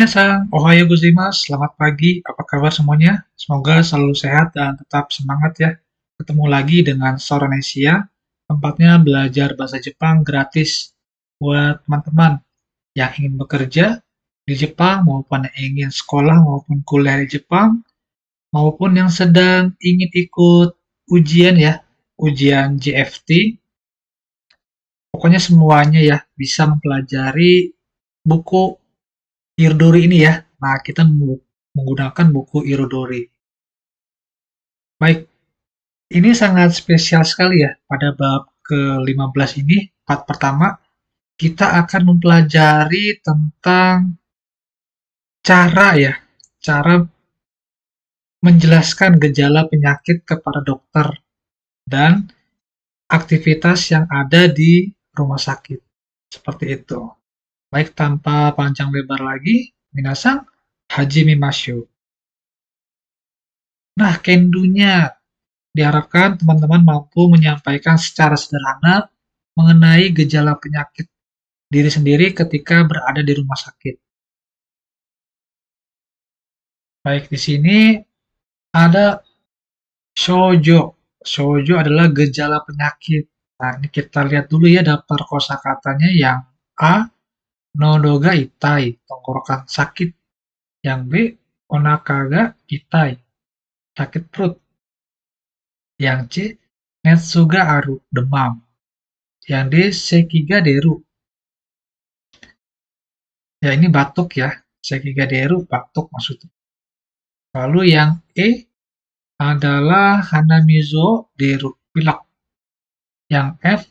Minasan, ohayo gozaimasu, selamat pagi, apa kabar semuanya? Semoga selalu sehat dan tetap semangat ya. Ketemu lagi dengan Soronesia, tempatnya belajar bahasa Jepang gratis buat teman-teman yang ingin bekerja di Jepang, maupun yang ingin sekolah maupun kuliah di Jepang, maupun yang sedang ingin ikut ujian ya, ujian JFT. Pokoknya semuanya ya bisa mempelajari buku Irodori ini ya. Nah, kita menggunakan buku Irodori. Baik, ini sangat spesial sekali ya pada bab ke-15 ini. Part pertama, kita akan mempelajari tentang cara ya, cara menjelaskan gejala penyakit kepada dokter dan aktivitas yang ada di rumah sakit. Seperti itu. Baik, tanpa panjang lebar lagi, minasan, hajime masyo. Nah, kendunya diharapkan teman-teman mampu menyampaikan secara sederhana mengenai gejala penyakit diri sendiri ketika berada di rumah sakit. Baik, di sini ada shoujo. Shoujo adalah gejala penyakit. Nah, ini kita lihat dulu ya daftar kosakatanya. Yang A, nodo ga itai, tenggorokan sakit. Yang B, onaka ga itai, sakit perut. Yang C, netsu ga aru, demam. Yang D, sekiga deru. Ya, ini batuk ya. Sekiga deru, batuk maksudnya. Lalu yang E adalah hanamizo deru, pilek. Yang F,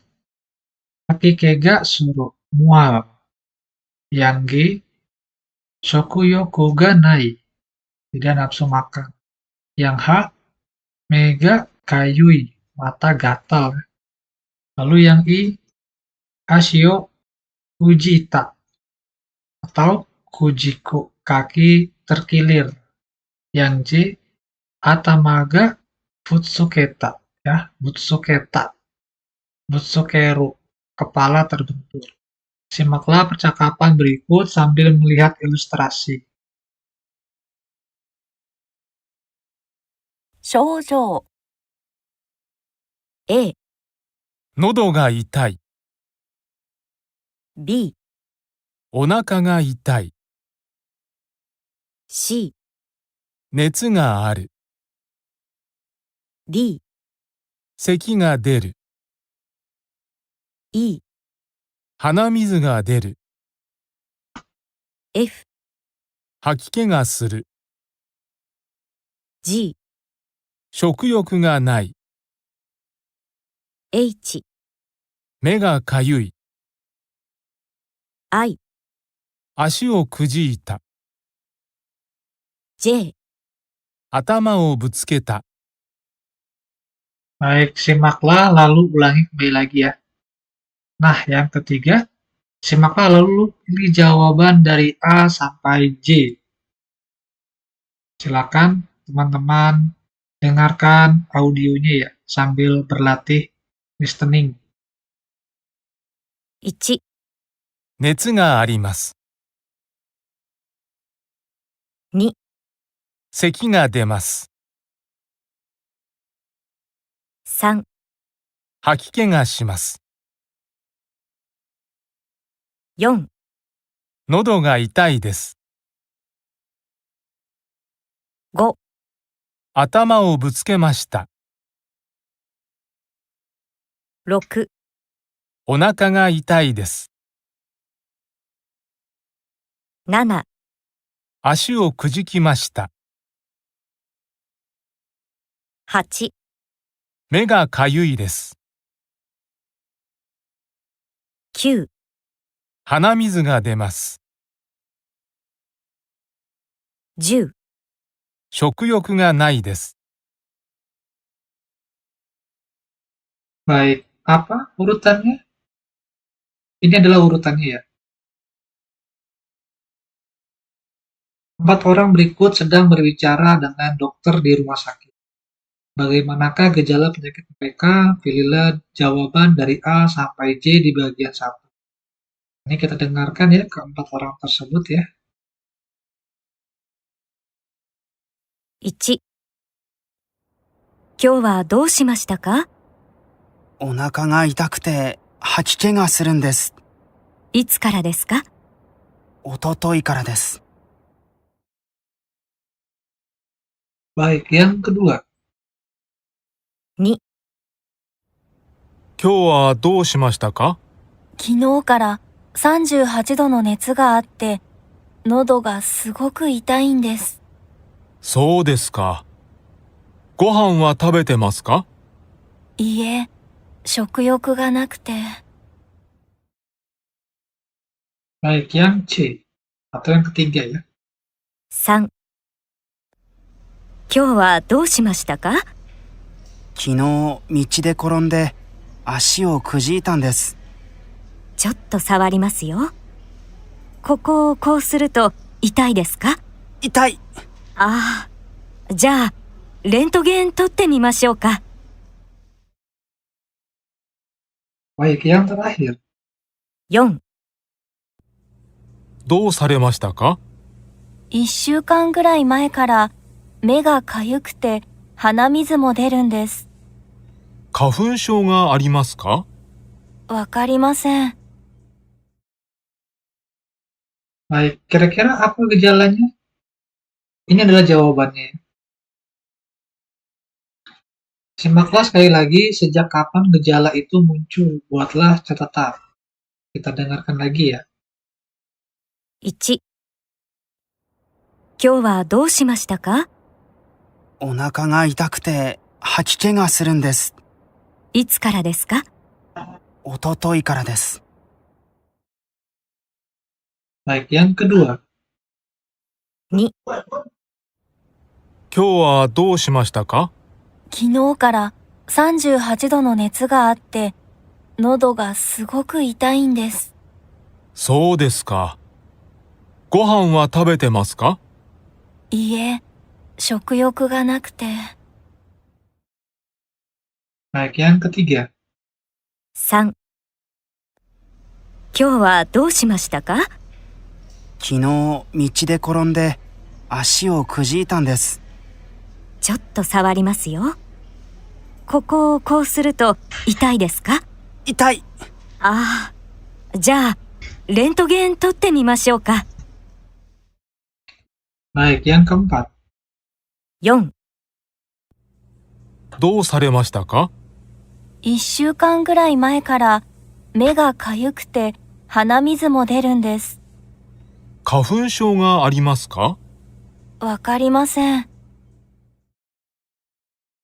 hakikega suru, mual. Yang G, shokuyoku ga nai, tidak nafsu makan. Yang H, mega kayui, mata gatal. Lalu yang I, ashio ujita, atau kujiku, kaki terkilir. Yang J, atamaga futsuketa, ya, butsuketa, butsukeru, kepala terbentur. Simaklah percakapan berikut sambil melihat ilustrasi. 症状 A、喉が痛い、 B、お腹が痛い、 C、熱がある、 D、咳が出る、 E、鼻水が出る、 F、吐き気がする、 G、食欲がない、 H、目がかゆい、 I、足をくじいた、 J。頭をぶつけた。 Baik, simaklah lalu ulangi kembali lagi ya. Nah, yang ketiga, simaklah lalu pilih jawaban dari A sampai J. Silakan teman-teman dengarkan audionya ya, sambil berlatih listening. 1、熱があります。 2、咳が出ます。 3、吐き気がします。 4、喉が痛いです。 5、頭をぶつけました。 6、お腹が痛いです。 7、足をくじきました。 8、目がかゆいです。 9、鼻水が出ます。 10、食欲がないです。 Baik, apa urutannya? Ini adalah urutannya ya. 4 orang berikut sedang berbicara dengan dokter di rumah sakit. Bagaimanakah gejala penyakit mereka? Pilihlah jawaban dari A sampai J di bagian 1. Ini kita dengarkan ya keempat orang tersebut ya. 1、今日はどうしましたか？お腹が痛くて吐き気がするんです。いつからですか？おとといからです。Baik, yang kedua. 2、今日はどうしましたか？昨日から38度の熱があって、喉がすごく痛いんです。そうですか。ご飯は食べてますか？いいえ、食欲がなくて。Baik, yang C. Atau yang ketiga ya. 3、今日はどうしましたか？昨日道で転んで足をくじいたんです。ちょっと触りますよ。ここをこうすると痛いですか？痛い。ああ、じゃあ、レントゲン撮ってみましょうか。Baik, yang terakhir. 4、どうされましたか？ 1週間ぐらい前から目がかゆくて鼻水も出るんです。花粉症がありますか？わかりません。Baik, kira-kira apa gejalanya? Ini adalah jawabannya. Simaklah sekali lagi sejak kapan gejala itu muncul. Buatlah catatan. Kita dengarkan lagi ya. 1、今日はどうしましたか？お腹が痛くて吐き気がするんです。いつからですか？おとといからです。Baik, yang kedua. 2、今日はどうしましたか？昨日から38度の熱があって、喉がすごく痛いんです。そうですか。ご飯は食べてますか？いいえ、食欲がなくて。Baik, yang ketiga. 3、今日はどうしましたか？昨日道で転んで足をくじいたんです。ちょっと触りますよ。ここをこうすると痛いですか？痛い。ああ、じゃあ、レントゲン撮ってみましょうか。Baik, yang keempat. 4、どうされましたか？ 1週間ぐらい前から目がかゆくて鼻水も出るんです。花粉症がありますか？わかりません。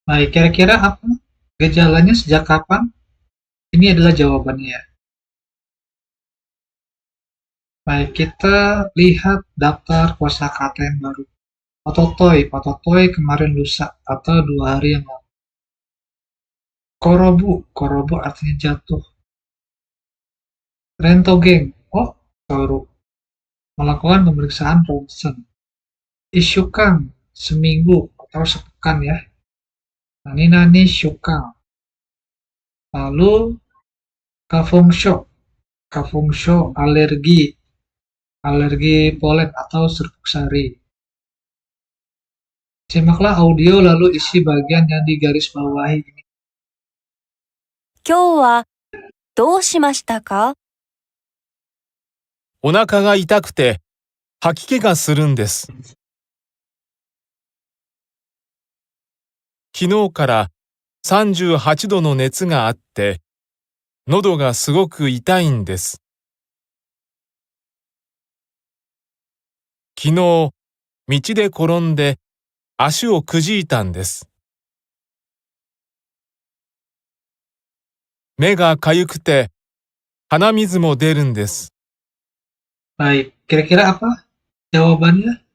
Baik, kira-kira apa? Gejalanya sejak kapan? Ini adalah jawabannya ya. Baik, kita lihat daftar kosakata yang baru. Pototoi kemarin lusa atau 2 hari yang lalu. Korobu artinya jatuh. Rentogeng, baru melakukan pemeriksaan ronsen. Ishukan, seminggu atau sepekan ya. Nani syukan. Lalu Kafungsho alergi polen atau serbuk sari. Simaklah audio lalu isi bagian yang digaris bawahi ini. 今日はどうしましたか？お腹が痛くて吐き気がするんです。昨日から38度の熱があって、喉がすごく痛いんです。昨日、道で転んで足をくじいたんです。目がかゆくて鼻水も出るんです。Baik, kira-kira apa jawabannya?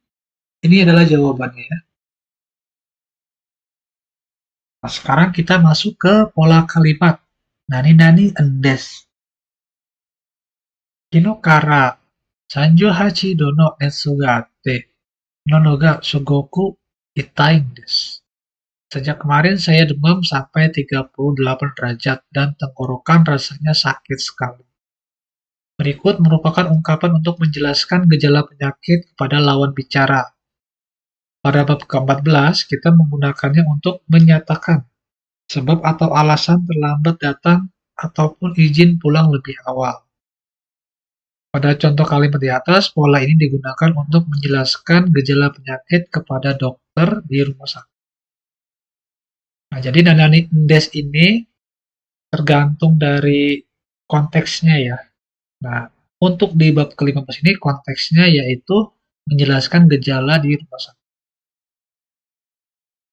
Ini adalah jawabannya ya. Nah, sekarang kita masuk ke pola kalimat. Nani endes. Kino kara sanjo hachi dono netsu ga atte nono ga sugoku itai desu. Sejak kemarin saya demam sampai 38 derajat dan tenggorokan rasanya sakit sekali. Berikut merupakan ungkapan untuk menjelaskan gejala penyakit kepada lawan bicara. Pada bab ke-14, kita menggunakannya untuk menyatakan sebab atau alasan terlambat datang ataupun izin pulang lebih awal. Pada contoh kalimat di atas, pola ini digunakan untuk menjelaskan gejala penyakit kepada dokter di rumah sakit. Nah, jadi nanani ndes ini tergantung dari konteksnya ya. Nah, untuk di bab ke-15 ini konteksnya yaitu menjelaskan gejala di rumah sakit.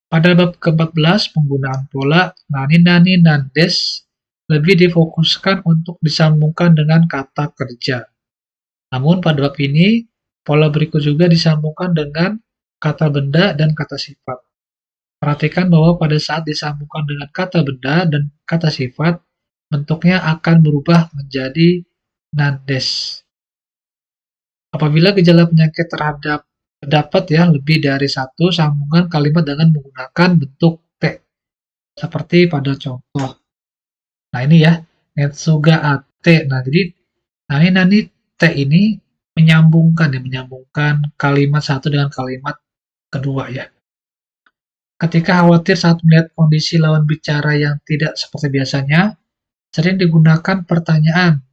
Pada bab ke-14, penggunaan pola nani-nani nandes lebih difokuskan untuk disambungkan dengan kata kerja. Namun pada bab ini, pola berikut juga disambungkan dengan kata benda dan kata sifat. Perhatikan bahwa pada saat disambungkan dengan kata benda dan kata sifat, bentuknya akan berubah menjadi nandes. Apabila gejala penyakit terdapat ya lebih dari satu sambungan kalimat dengan menggunakan bentuk T, seperti pada contoh. Nah ini ya, netsuga ate. Nah jadi nani T ini menyambungkan kalimat satu dengan kalimat kedua ya. Ketika khawatir saat melihat kondisi lawan bicara yang tidak seperti biasanya, sering digunakan pertanyaan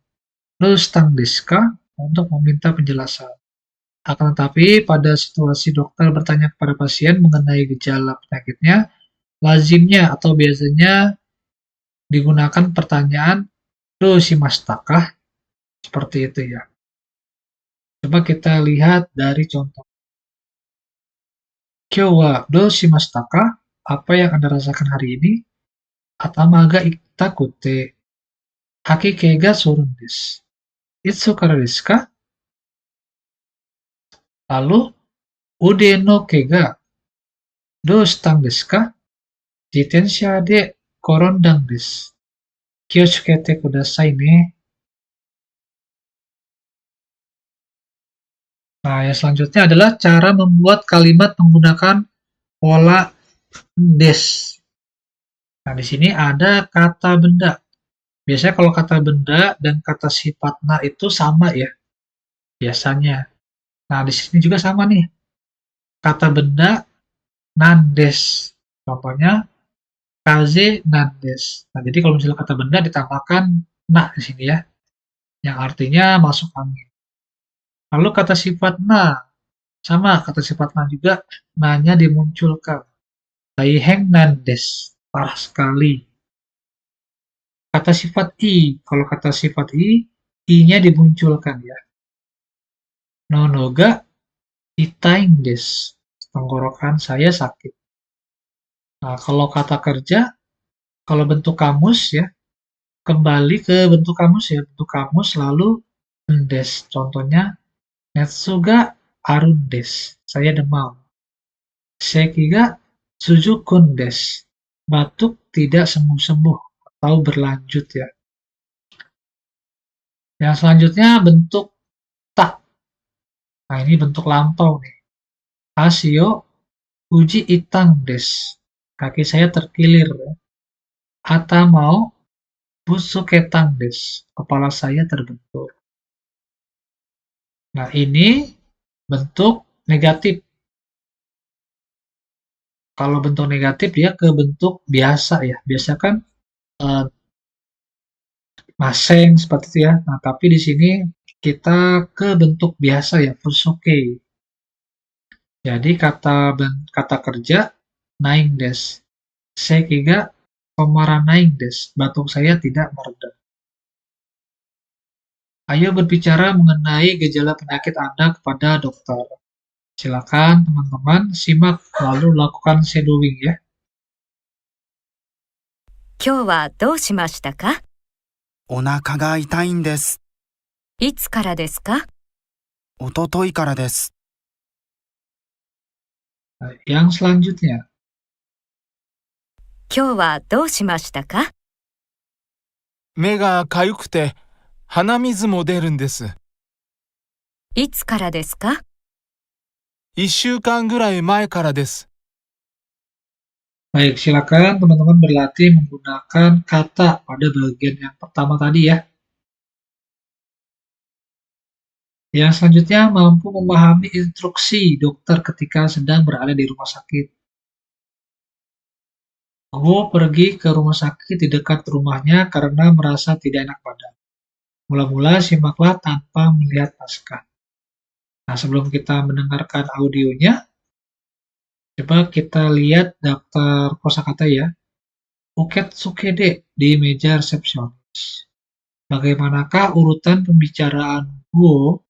"Rustang desu ka?" untuk meminta penjelasan. Akan tetapi, pada situasi dokter bertanya kepada pasien mengenai gejala penyakitnya, lazimnya atau biasanya digunakan pertanyaan "Do shimashita ka?" Seperti itu ya. Coba kita lihat dari contoh. Kyou wa do shimashita ka? Apa yang Anda rasakan hari ini? Atama ga itakute hakike ga sorun desu. Itsu kara desu ka? Lalu, ude no ke ga do shita desu ka? Jitensha de korondang desu. Kyoshikete kudasai ne. Nah, yang selanjutnya adalah cara membuat kalimat menggunakan pola des. Nah, di sini ada kata benda. Biasanya kalau kata benda dan kata sifat na itu sama ya, biasanya. Nah, di sini juga sama nih. Kata benda nandes. Contohnya kaze nandes. Nah, jadi kalau misalnya kata benda ditambahkan na di sini ya, yang artinya masuk angin. Lalu kata sifat na, sama kata sifat na juga, na-nya dimunculkan. Daiheng nandes, parah sekali. Kata sifat i, kalau kata sifat i-nya dimunculkan ya. Nono ga itaing desu, tenggorokan saya sakit. Nah, kalau kata kerja, kalau bentuk kamus ya, kembali ke bentuk kamus ya, bentuk kamus lalu des. Contohnya, netsu ga arun desu, saya demam. Seki ga sujukun desu, batuk tidak sembuh-sembuh atau berlanjut ya. Yang selanjutnya bentuk ta. Nah, ini bentuk lampau nih. Asio uji itang desu, kaki saya terkilir ya. Atamao busuketang desu, kepala saya terbentur. Nah, ini bentuk negatif. Kalau bentuk negatif ya ke bentuk biasa ya. Biasa kan maseng seperti itu ya. Nah, tapi di sini kita ke bentuk biasa ya, fusuke. Jadi kata kerja naing des. Seki ga komara naing des. Batuk saya tidak mereda. Ayo berbicara mengenai gejala penyakit Anda kepada dokter. Silakan teman-teman simak lalu lakukan shadowing ya. 今日はどうしましたか？お腹が痛いんです。いつからですか？おとといからです。 Nah, yang selanjutnya, 今日はどうしましたか？目がかゆくて鼻水も出るんです。いつからですか1週間ぐらい前からです。 baik silakan teman-teman berlatih menggunakan kata pada bagian yang pertama tadi ya. Yang selanjutnya mampu memahami instruksi dokter ketika sedang berada di rumah sakit. Go pergi ke rumah sakit di dekat rumahnya karena merasa tidak enak badan. Mula-mula simaklah tanpa melihat naskah. Nah, sebelum kita mendengarkan audionya, coba kita lihat daftar kosakata ya. Uketsukede di meja resepsionis. Bagaimanakah urutan pembicaraan Guo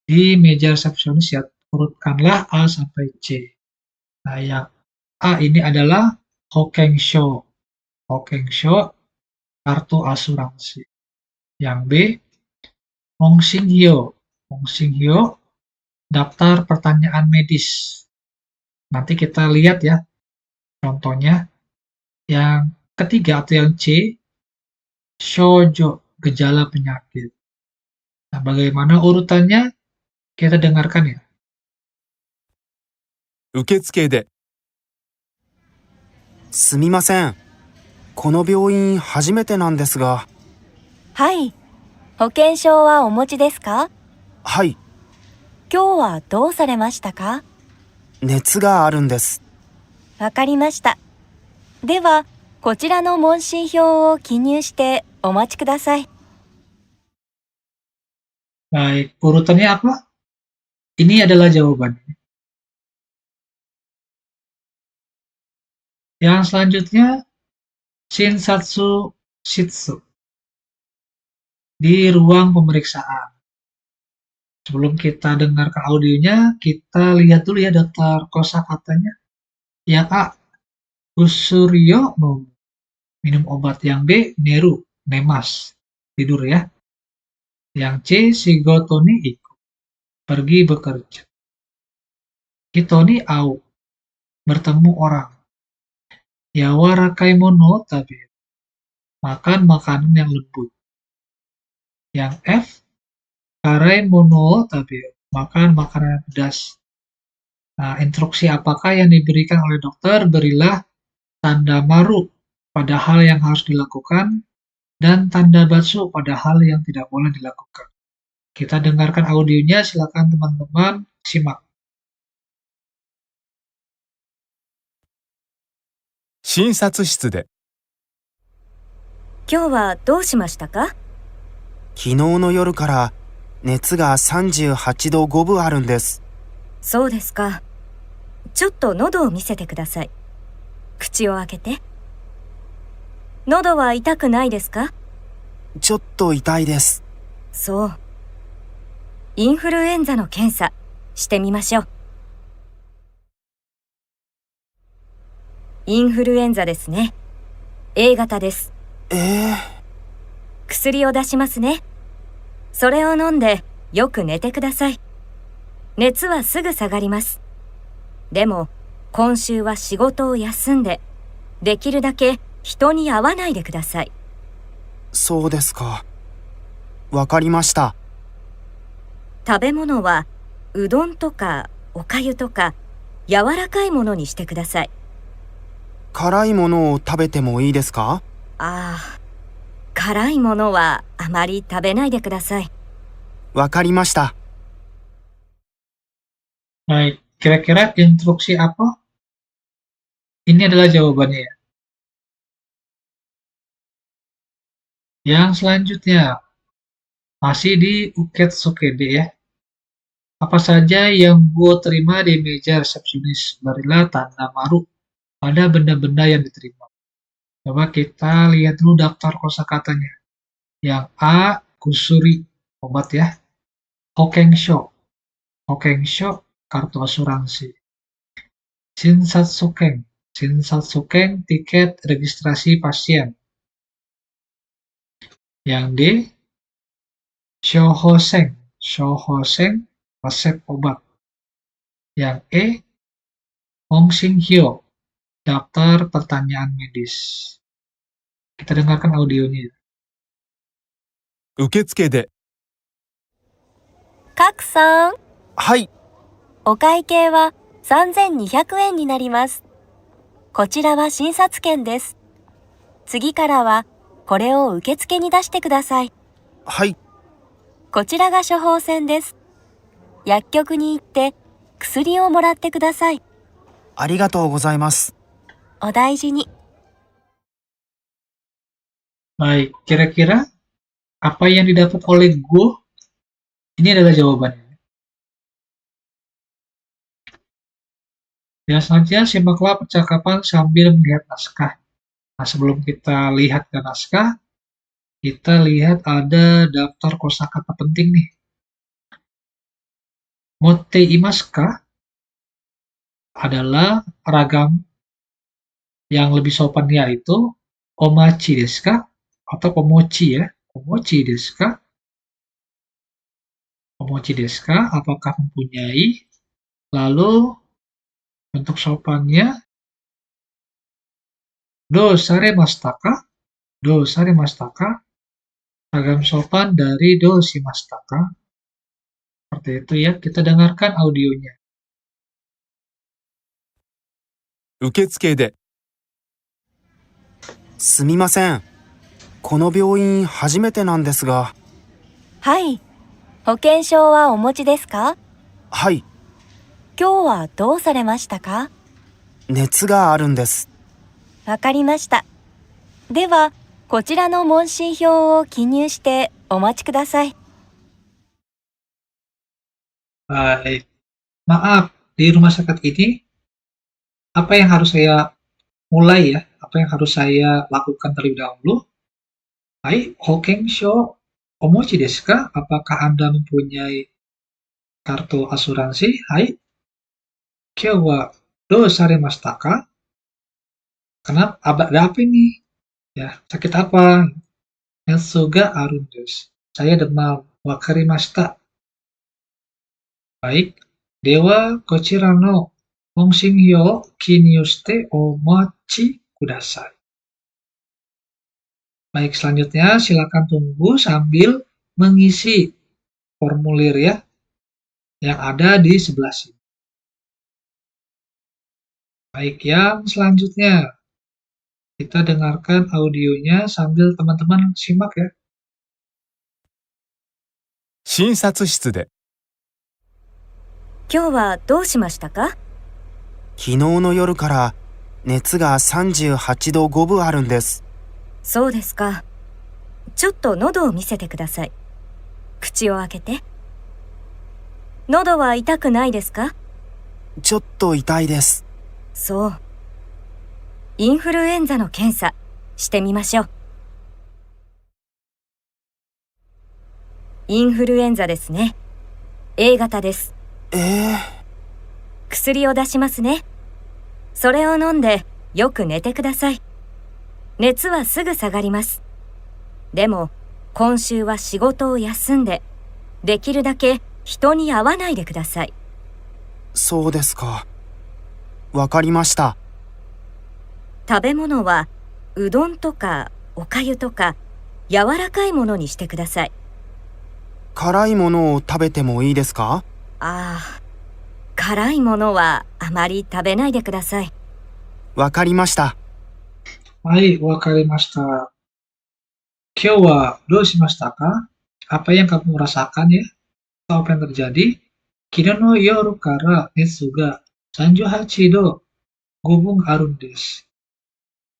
di meja resepsionis ya? Urutkanlah A sampai C. Nah, yang A ini adalah Hokensho. Hokensho, kartu asuransi. Yang B, Mongshinhyo. Mongshinhyo, daftar pertanyaan medis. Nanti kita lihat ya contohnya. Yang ketiga atau yang C, Shoujo, gejala penyakit. Nah, bagaimana urutannya? Kita dengarkan ya. 受付で、すみません。この病院初めてなんですが。はい。保険証はお持ちですか？はい、今日はどうされましたか？熱があるんです。わかりました。では、こちらの問診票を記入してお待ちください。Baik, urutannya apa? Ini adalah jawabannya. Yang selanjutnya, Shinsatsu Shitsu. Di ruang pemeriksaan. Sebelum kita dengarkan audionya, kita lihat dulu ya daftar kosakatanya. Yang A, Usuryo no minum obat. Yang B, Neru, nemas, tidur ya. Yang C, Shigoto ni iku, pergi bekerja. Hito ni au, bertemu orang. Yawarakai mono tabi, makan makanan yang lembut. Yang F, karai mono tabi, makan makanan yang pedas. Nah, instruksi apakah yang diberikan oleh dokter? Berilah tanda maru pada hal yang harus dilakukan dan tanda batsu pada hal yang tidak boleh dilakukan. Kita dengarkan audionya, silakan teman-teman simak. 診察室で、今日はどうしましたか？昨日の夜から熱が38度5分あるんです。そうですか。ちょっと喉を見せてください。口を開けて。喉は痛くないですか？ちょっと痛いです。そう。インフルエンザの検査してみましょう。インフルエンザですね。A 型です。薬を出しますね。それを飲んでよく寝てください。熱はすぐ下がります。でも今週は仕事を休んで、できるだけ人に会わないでください。そうですか。わかりました。食べ物はうどんとかおかゆとか柔らかいものにしてください。辛いものを食べてもいいですか？ああ、辛いものはあまり食べないでください。わかりました。Baik, kira-kira instruksi apa? Ini adalah jawabannya ya. Yang selanjutnya, masih di Uketsukede ya. Apa saja yang gue terima di meja resepsionis? Berilah tanda maru pada benda-benda yang diterima. Coba kita lihat dulu daftar kosakatanya. Yang A, kusuri, obat ya. Hokensho, Hokensho, kartu asuransi. Shinsatsuken, Shinsatsuken, tiket registrasi pasien. Yang D, Shohosen, Shohosen, resep obat. Yang E, Mongshinhyo, daftar pertanyaan medis. Kita dengarkan audionya. 受付で、カクさん、はい、お会計は3200円になります。こちらは診察券です。次からはこれを受付に出してください。はい。こちらが処方箋です。薬局に行って薬をもらってください。ありがとうございます。お大事に。Baik, kira-kira apa yang didapat oleh Go? Ini adalah jawabannya. Ya, selanjutnya simaklah percakapan sambil melihat naskah. Nah, sebelum kita lihat ke naskah, kita lihat ada daftar kosakata penting nih. Motte imasu adalah ragam yang lebih sopan yaitu omachi desu ka atau omochi ya. Omochi desu ka? Omochi desu ka? Apakah mempunyai? Lalu untuk sopannya do saremashita ka? Do saremashita ka? Ragam sopan dari do shimashita ka? Seperti itu ya. Kita dengarkan audionya. 受付で、すみません。この病院初めてなんですが。はい。保険証はお持ちですか？はい、今日はどうされましたか？熱があるんです。わかりました。では、こちらの問診票を記入してお待ちください。Baik. Maaf, di rumah sakit ini, apa yang harus saya mulai ya? Apa yang harus saya lakukan terlebih dahulu? Hai, Hokensho Omochi desu ka? Apakah Anda mempunyai kartu asuransi? Hai, kyou wa dou saremashita ka? Kenapa? Ada apa ini? Ya, sakit apa? Netsu ga arun desu. Saya demam. Wakarimashita. Baik. Dewa kochira no monshinhyo o kinyu shite omachi kudasai. Baik, selanjutnya silakan tunggu sambil mengisi formulir ya yang ada di sebelah sini. Baik, yang selanjutnya kita dengarkan audionya sambil teman-teman simak ya. 診察室で、今日はどうしましたか？昨日の夜から熱が38度5分あるんです。そうですか。ちょっと喉を見せてください。口を開けて。喉は痛くないですか？ちょっと痛いです。そう。インフルエンザの検査してみましょう。インフルエンザですね。A 型です。薬を出しますね。それを飲んでよく寝てください。熱はすぐ下がります。でも今週は仕事を休んで、できるだけ人に会わないでください。そうですか。わかりました。食べ物はうどんとかおかゆとか柔らかいものにしてください。辛いものを食べてもいいですか？ああ、辛いものはあまり食べないでください。わかりました。Baik, wakarimashita. Kyou wa dou shimashita ka? Apa yang kamu rasakan ya? Atau apa yang terjadi? Kino no yoru kara netsu ga 38 do gubung arun desu.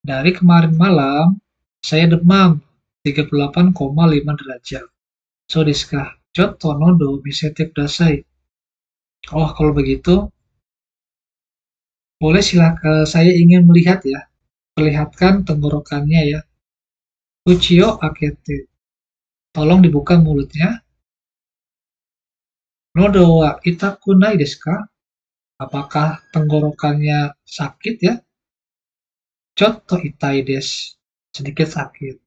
Dari kemarin malam, saya demam 38,5 derajat. So desu ka? Chotto nodo misete kudasai. Oh, kalau begitu, boleh silakan, saya ingin melihat ya. Perlihatkan tenggorokannya ya. Uchiyo akete. Tolong dibuka mulutnya. Nodo wa itaku nai desu ka? Apakah tenggorokannya sakit ya? Chotto itai desu. Sedikit sakit.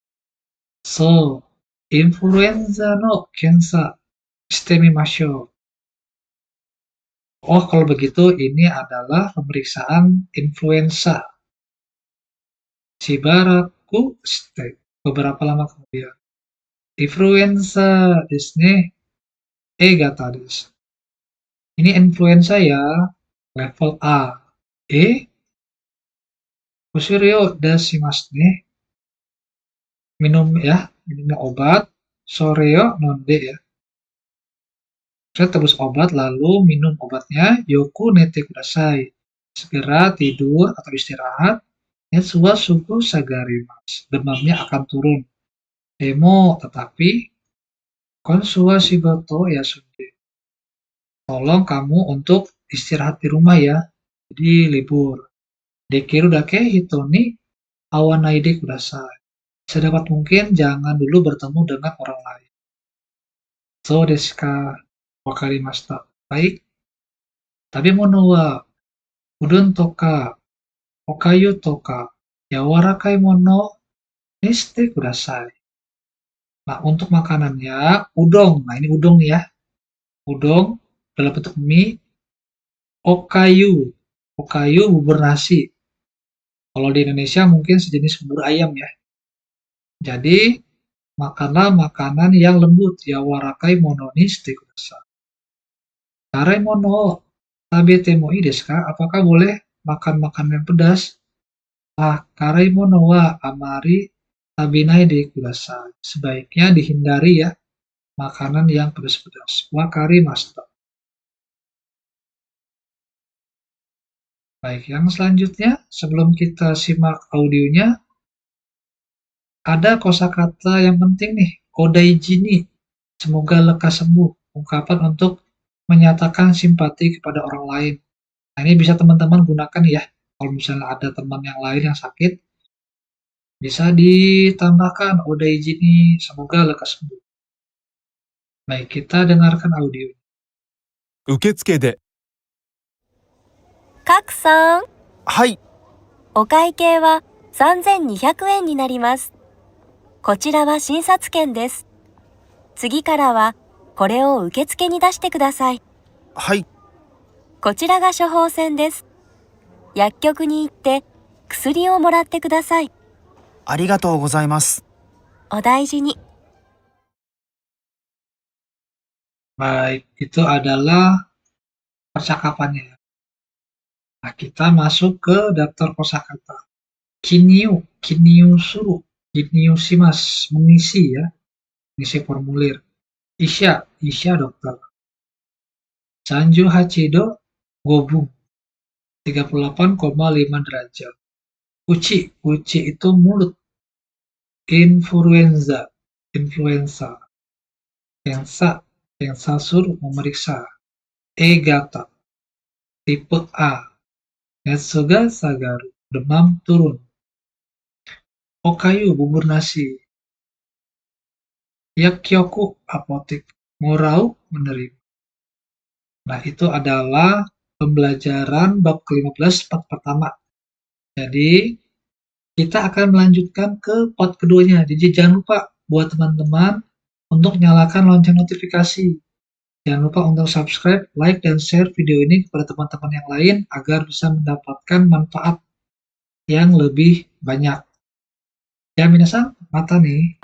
So, influenza no kensa shite mimashou. Oh, kalau begitu ini adalah pemeriksaan influenza. Shibaraku shite. Beberapa lama kemudian. Influenza desu ne. A gata desu. Ini influenza ya. Level A. E. Kusuri o dashimasu ne. Minum ya. Minumnya obat. Sore yo nonde ya. Saya tebus obat lalu minum obatnya. Yoku nete kudasai. Segera tidur atau istirahat. Netsu wa sugu sagarimasu. Demamnya akan turun. Demo, tetapi konsu wa shigoto yasunde. Tolong kamu untuk istirahat di rumah ya. Jadi libur. Dekiru dake hito ni awanaide kudasai. Sedapat mungkin jangan dulu bertemu dengan orang lain. So desu ka? Wakarimashita. Baik. Tabemono wa udon toka, okayu toka, yawarakai mono ni shite kudasai. Nah, untuk makanannya, udong. Nah, ini udong nih ya. Udong dalam bentuk mie. Okayu. Okayu bubur nasi. Kalau di Indonesia mungkin sejenis bubur ayam ya. Jadi, makanlah makanan yang lembut. Yawarakai mono ni shite kudasai. Tarai mono tabete mo ii desu ka? Apakah boleh makan makanan yang pedas? Karai mono wa amari tabinai de kudasai. Sebaiknya dihindari ya makanan yang pedas-pedas. Wakarimashita. Baik, yang selanjutnya sebelum kita simak audionya, ada kosakata yang penting nih, odaiji ni. Semoga lekas sembuh. Ungkapan untuk menyatakan simpati kepada orang lain. Nah, ini bisa teman-teman gunakan ya. Kalau misalnya ada teman yang lain yang sakit, bisa ditambahkan odaiji ni, semoga lekas sembuh. Baik, kita dengarkan audio. 受付で、カクさん、はい。お会計は3200円になります。こちらは診察券です。次からはこれを受付に出してください。はい。こちらが処方箋です。薬局に行って薬をもらってください。ありがとうございます。お大事に。Baik, itu adalah percakapannya. Nah, kita masuk ke daftar kosakata. Kinyu, kinyu suru, kinyu shimasu, mengisi ya, mengisi formulir. Isha, isha dokter. Sanju hachido, gobung, 38,5 derajat. Uchi, uchi itu mulut. Influenza, influenza. Kensa, kensa suru, memeriksa. Egata, tipe A. Netsu ga sagaru, demam turun. Okayu, bubur nasi. Yakkyoku, apotek. Morau, menerima. Nah, itu adalah pembelajaran bab ke-15 part pertama. Jadi, kita akan melanjutkan ke part keduanya. Jadi, jangan lupa buat teman-teman untuk nyalakan lonceng notifikasi. Jangan lupa untuk subscribe, like, dan share video ini kepada teman-teman yang lain agar bisa mendapatkan manfaat yang lebih banyak. Ya, minasan, mata nih.